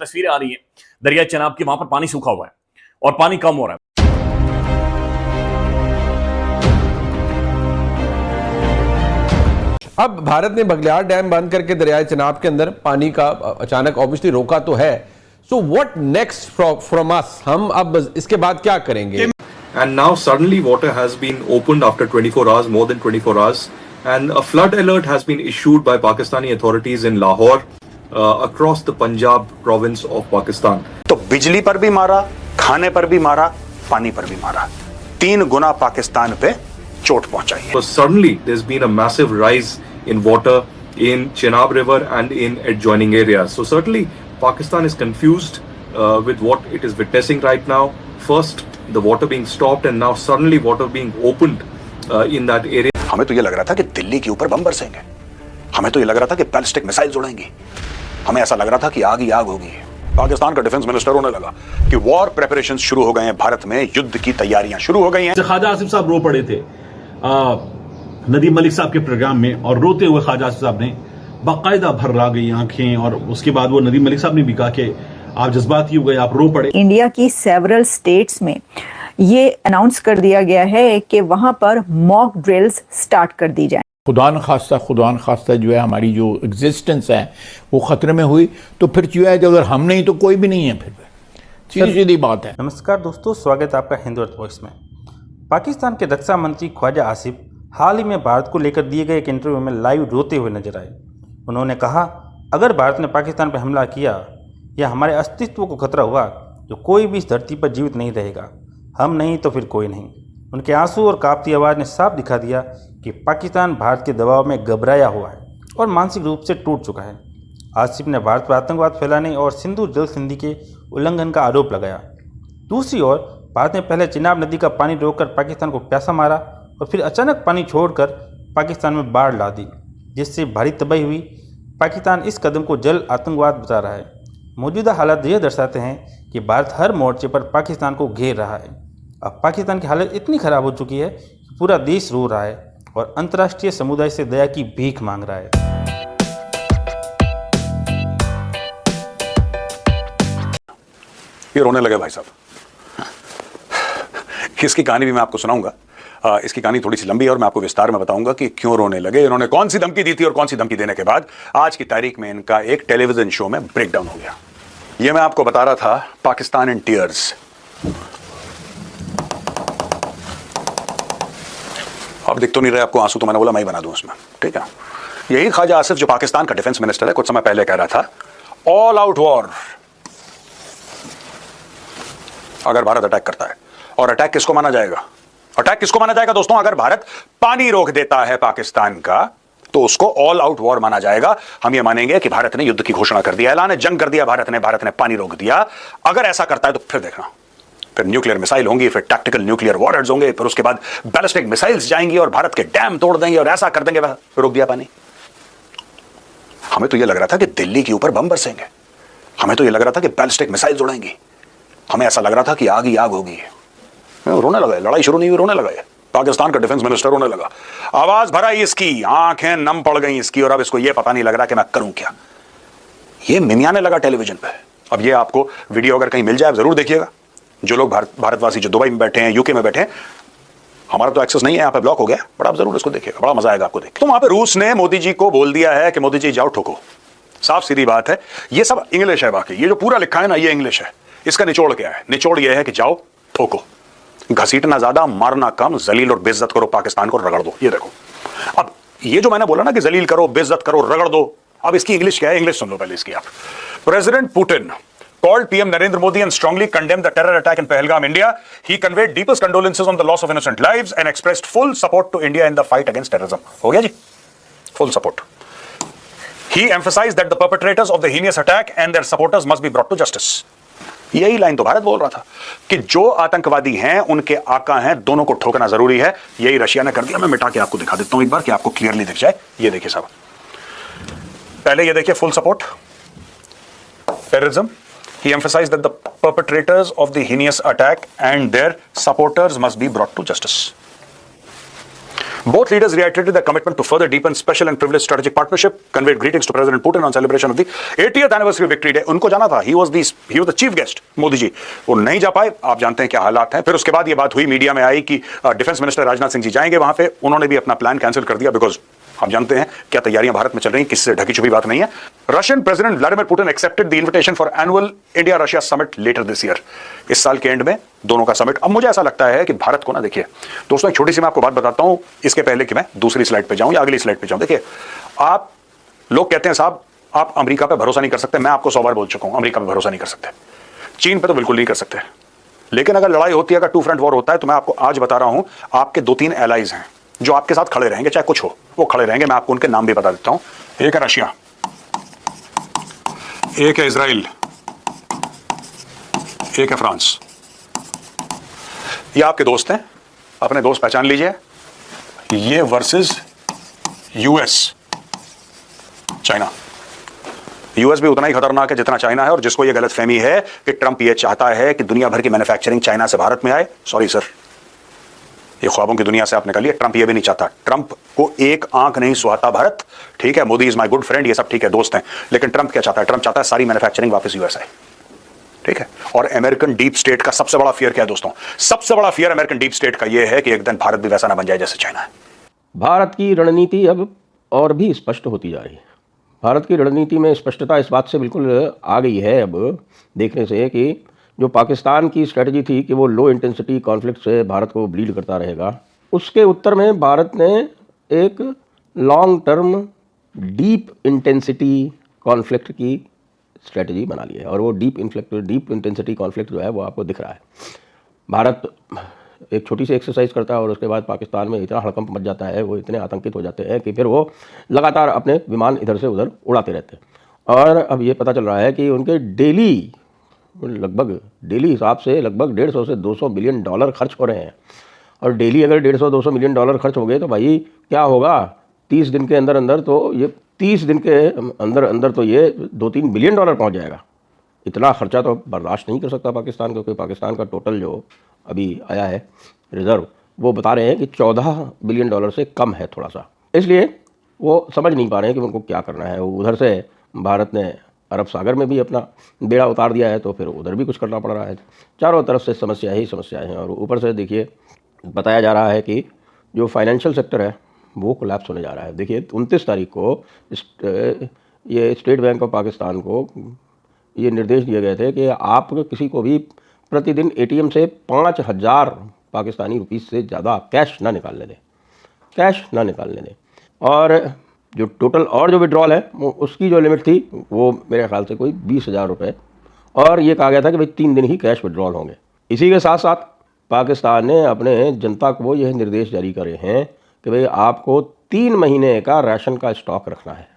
तस्वीरें आ रही हैं दरिया चनाब की, वहां पर पानी सूखा हुआ है और पानी कम हो रहा है। अब भारत ने बगलियार डैम बंद करके दरियाए चनाब के अंदर पानी का अचानक ऑब्वियसली रोका तो है। So what next from us? हम अब इसके बाद क्या करेंगे? And now suddenly water has been opened after 24 hours, more than 24 hours, and a flood alert has been issued by Pakistani authorities in Lahore across the Punjab province of Pakistan. तो बिजली पर भी मारा, खाने पर भी मारा, पानी पर भी मारा, 3 गुना पाकिस्तान पे चोट पहुंचाई है। So suddenly there's been a massive rise in water in Chenab River and in adjoining areas. So certainly Pakistan is confused with what it is witnessing right now. First, the water being stopped and now suddenly water being opened in that area. हमें तो ये लग रहा था कि दिल्ली के ऊपर बम बरसेंगे, हमें तो ये लग रहा था कि बैलिस्टिक मिसाइल्स उड़ेंगी, हमें ऐसा लग रहा था कि आग ही आग होगी। पाकिस्तान का डिफेंस मिनिस्टर होने लगा कि वॉर प्रिपरेशंस शुरू हो गए हैं, भारत में युद्ध की तैयारियां शुरू हो गई हैं। ख्वाजा आसिफ साहब रो पड़े थे नदीम मलिक साहब के प्रोग्राम में, और रोते हुए ख्वाजा आसिफ साहब ने बाकायदा भर ला गई आंखें, और उसके बाद वो नदीम मलिक साहब ने भी कहा कि आप जज्बाती हो गए, आप रो पड़े। इंडिया की सेवरल स्टेट्स में ये अनाउंस कर दिया गया है कि वहां पर मॉक ड्रिल्स स्टार्ट कर दी जाए। खुदा न खास्ता जो है हमारी जो एग्जिस्टेंस है वो खतरे में हुई तो फिर जो है अगर हम नहीं तो कोई भी नहीं है, फिर सीधी बात है। नमस्कार दोस्तों, स्वागत है आपका हिंदू अर्थ वॉइस में। पाकिस्तान के रक्षा मंत्री ख्वाजा आसिफ हाल ही में भारत को लेकर दिए गए एक इंटरव्यू में लाइव रोते हुए नजर आए। उन्होंने कहा, अगर भारत ने पाकिस्तान पर हमला किया या हमारे अस्तित्व को खतरा हुआ तो कोई भी इस धरती पर जीवित नहीं रहेगा, हम नहीं तो फिर कोई नहीं। उनके आंसू और कांपती आवाज़ ने साफ दिखा दिया कि पाकिस्तान भारत के दबाव में घबराया हुआ है और मानसिक रूप से टूट चुका है। आसिफ ने भारत पर आतंकवाद फैलाने और सिंधु जल संधि के उल्लंघन का आरोप लगाया। दूसरी ओर भारत ने पहले चिनाब नदी का पानी रोककर पाकिस्तान को प्यासा मारा और फिर अचानक पानी छोड़कर पाकिस्तान में बाढ़ ला दी, जिससे भारी तबाही हुई। पाकिस्तान इस कदम को जल आतंकवाद बता रहा है। मौजूदा हालात यह दर्शाते हैं कि भारत हर मोर्चे पर पाकिस्तान को घेर रहा है। अब पाकिस्तान की हालत इतनी खराब हो चुकी है कि पूरा देश रो रहा है और अंतर्राष्ट्रीय समुदाय से दया की भीख मांग रहा है। ये रोने लगे भाई साहब। इसकी कहानी भी मैं आपको सुनाऊंगा। इसकी कहानी थोड़ी सी लंबी है और मैं आपको विस्तार में बताऊंगा कि क्यों रोने लगे, इन्होंने कौन सी धमकी दी थी और कौन सी धमकी देने के बाद आज की तारीख में इनका एक टेलीविजन शो में ब्रेकडाउन हो गया। ये मैं आपको बता रहा था, पाकिस्तान इन टीयर्स। अब दिख तो नहीं रहे आपको आंसू, तो मैंने बोला मैं ही बना दूं उसमें, ठीक है। यही ख्वाजा आसिफ जो पाकिस्तान का डिफेंस मिनिस्टर है, कुछ समय पहले कह रहा था ऑल आउट वॉर अगर भारत अटैक करता है। और अटैक किसको माना जाएगा? अटैक किसको माना जाएगा दोस्तों? अगर भारत पानी रोक देता है पाकिस्तान का तो उसको ऑल आउट वॉर माना जाएगा। हम ये मानेंगे कि भारत ने युद्ध की घोषणा कर दिया, ऐलान जंग कर दिया भारत ने पानी रोक दिया। अगर ऐसा करता है तो फिर देखना, फिर न्यूक्लियर मिसाइल होंगी, फिर टैक्टिकल न्यूक्लियर वॉरहेड्स होंगे, फिर उसके बाद बैलिस्टिक मिसाइल्स जाएंगी और भारत के डैम तोड़ देंगे और ऐसा कर देंगे, रोक दिया पानी। हमें तो ये लग रहा था कि दिल्ली के ऊपर बम बरसेंगे, हमें तो ये लग रहा था कि बैलिस्टिक मिसाइल्स उड़ेंगी, हमें ऐसा लग रहा था कि आग ही आग होगी। रोने लगा, लड़ाई शुरू नहीं हुई, रोने लगा। पाकिस्तान का डिफेंस मिनिस्टर रोने लगा। आवाज भरा इसकी, आंखें नम पड़ गई इसकी, और अब इसको ये पता नहीं लग रहा कि मैं करूं क्या। ये मिमियाने लगा टेलीविजन पे। अब ये आपको वीडियो अगर कहीं मिल जाए जरूर देखिएगा। जो लोग भारतवासी जो दुबई में बैठे हैं, यूके में बैठे हैं, हमारा तो एक्सेस नहीं है, यहाँ पे ब्लॉक हो गया, बट आप जरूर इसको देखिएगा, बड़ा मजा आएगा आपको देख। तो वहां पे रूस ने मोदी जी को बोल दिया है कि मोदी जी जाओ ठोको। साफ सीधी बात है, ये सब इंग्लिश है। बाकी ये जो पूरा लिखा है ना, ये इंग्लिश है। इसका निचोड़ क्या है? निचोड़ ये है कि जाओ ठोको, घसीटना ज्यादा, मारना कम, जलील और बेइज्जत करो, पाकिस्तान को रगड़ दो। ये देखो, अब ये जो मैंने बोला ना कि जलील करो, बेइज्जत करो, रगड़ दो, अब इसकी इंग्लिश क्या है? इंग्लिश सुन लो पहले इसकी आप। President Putin called PM Narendra Modi and strongly condemned the terror attack in Pahalgam, India. He conveyed deepest condolences on the loss of innocent lives and expressed full support to India in the fight against terrorism. हो गया जी? Full support. He emphasized that the perpetrators of the heinous attack and their supporters must be brought to justice. यही line तो भारत बोल रहा था कि जो आतंकवादी हैं उनके आका हैं, दोनों को ठोकना जरूरी है। यही रशिया ने कर दिया। मैं मिटा के आपको दिखा देता हूं एक बार कि आपको क्लियरली दिख जाए। ये देखिए साहब, पहले ये देखिए, full support terrorism. He emphasized that the perpetrators of the heinous attack and their supporters must be brought to justice. Both leaders reiterated their commitment to further deepen special and privileged strategic partnership, conveyed greetings to President Putin on celebration of the 80th anniversary of Victory Day. उनको जाना था, he was the chief guest, Modi ji, वो नहीं जा पाए, आप जानते हैं क्या हालात हैं। फिर उसके बाद ये बात हुई, मीडिया में आई कि डिफेंस मिनिस्टर राजनाथ सिंह जी जाएंगे वहां पे, उन्होंने भी अपना प्लान कैंसिल कर दिया, बिकॉज आप जानते हैं क्या तैयारियां भारत में चल रही हैं, किससे ढकी छुपी बात नहीं है। Russian president Vladimir Putin accepted the invitation for annual India Russia summit later this year. इस साल के एंड में दोनों का समिट। अब मुझे ऐसा लगता है कि भारत को ना, देखिए दोस्तों, एक छोटी सी मैं आपको बात बताता हूं इसके पहले कि मैं दूसरी स्लाइड पे जाऊं या अगली स्लाइड पे जाऊं। देखिए, आप लोग कहते हैं साहब आप अमेरिका पे भरोसा नहीं कर सकते, मैं आपको 100 बार बोल चुका हूं, अमेरिका पे भरोसा नहीं कर सकते, चीन पे तो बिल्कुल नहीं कर सकते। लेकिन अगर लड़ाई होती है, अगर टू फ्रंट वॉर होता है, तो मैं आपको आज बता रहा हूं, आपके 2-3 एलाइज हैं जो आपके साथ खड़े रहेंगे, चाहे कुछ हो, वो खड़े रहेंगे। मैं आपको उनके नाम भी बता देता हूं। एक है रशिया, एक है इजराइल, एक है फ्रांस। ये आपके दोस्त हैं, अपने दोस्त पहचान लीजिए। ये वर्सेस यूएस, चाइना। यूएस भी उतना ही खतरनाक है जितना चाइना है, और जिसको ये गलतफहमी है कि ट्रंप ये चाहता है कि दुनिया भर की मैन्युफैक्चरिंग चाइना से भारत में आए, सॉरी सर, ये ख्वाबों की दुनिया से आप निकालिए। ट्रंप ये भी नहीं चाहता, ट्रंप को एक आंख नहीं सुहाता भारत। ठीक है, Modi is my good friend, ये सब ठीक है, दोस्त हैं, लेकिन ट्रंप क्या चाहता है? ट्रंप चाहता है सारी मैन्युफैक्चरिंग वापस यूएस आए। ठीक है, और अमेरिकन डीप स्टेट का सबसे बड़ा फियर क्या है दोस्तों? सबसे बड़ा फियर अमेरिकन डीप स्टेट का यह है कि एक दिन भारत भी वैसा ना बन जाए जैसे चाइना है। भारत की रणनीति अब और भी स्पष्ट होती जा रही है। भारत की रणनीति में स्पष्टता इस बात से बिल्कुल आ गई है अब देखने से कि जो पाकिस्तान की स्ट्रेटजी थी कि वो लो इंटेंसिटी कॉन्फ्लिक्ट से भारत को ब्लीड करता रहेगा, उसके उत्तर में भारत ने एक long term deep intensity conflict की स्ट्रेटजी बना ली है। और वो डीप इंटेंसिटी कॉन्फ्लिक्ट जो है वो आपको दिख रहा है। भारत एक छोटी सी एक्सरसाइज करता है और उसके बाद पाकिस्तान में इतना हड़कंप मच जाता है, वो इतने आतंकित हो जाते हैं कि फिर वो लगातार अपने विमान इधर से उधर उड़ाते रहते हैं। और अब ये पता चल रहा है कि उनके डेली हिसाब से लगभग 150 से 200 बिलियन डॉलर खर्च हो रहे हैं। और डेली अगर 150-200 मिलियन डॉलर खर्च हो गए तो भाई क्या होगा, 30 दिन के अंदर तो ये 30 दिन के अंदर तो ये 2-3 बिलियन डॉलर पहुंच जाएगा। इतना खर्चा तो बर्दाश्त नहीं कर सकता पाकिस्तान, क्योंकि पाकिस्तान का टोटल जो अभी आया है रिज़र्व, वो बता रहे हैं कि 14 बिलियन डॉलर से कम है थोड़ा सा। इसलिए वो समझ नहीं पा रहे हैं कि उनको क्या करना है। उधर से भारत ने अरब सागर में भी अपना बेड़ा उतार दिया है, तो फिर उधर भी कुछ करना पड़ रहा है। चारों तरफ से समस्या ही समस्याएं हैं। और ऊपर से देखिए बताया जा रहा है कि जो फाइनेंशियल सेक्टर है वो कोलैप्स होने जा रहा है। देखिए 29 तारीख को ये स्टेट बैंक ऑफ पाकिस्तान को ये निर्देश दिए गए थे कि आप किसी को भी प्रतिदिन एटीएम से 5000 पाकिस्तानी रुपीस से ज़्यादा कैश ना निकालने दें। और जो टोटल और जो विड्रॉल है उसकी जो लिमिट थी वो मेरे ख्याल से कोई 20,000 रुपये, और ये कहा गया था कि भाई 3 दिन ही कैश विड्रॉल होंगे। इसी के साथ साथ पाकिस्तान ने अपने जनता को यह निर्देश जारी करे हैं कि भाई आपको 3 महीने का राशन का स्टॉक रखना है।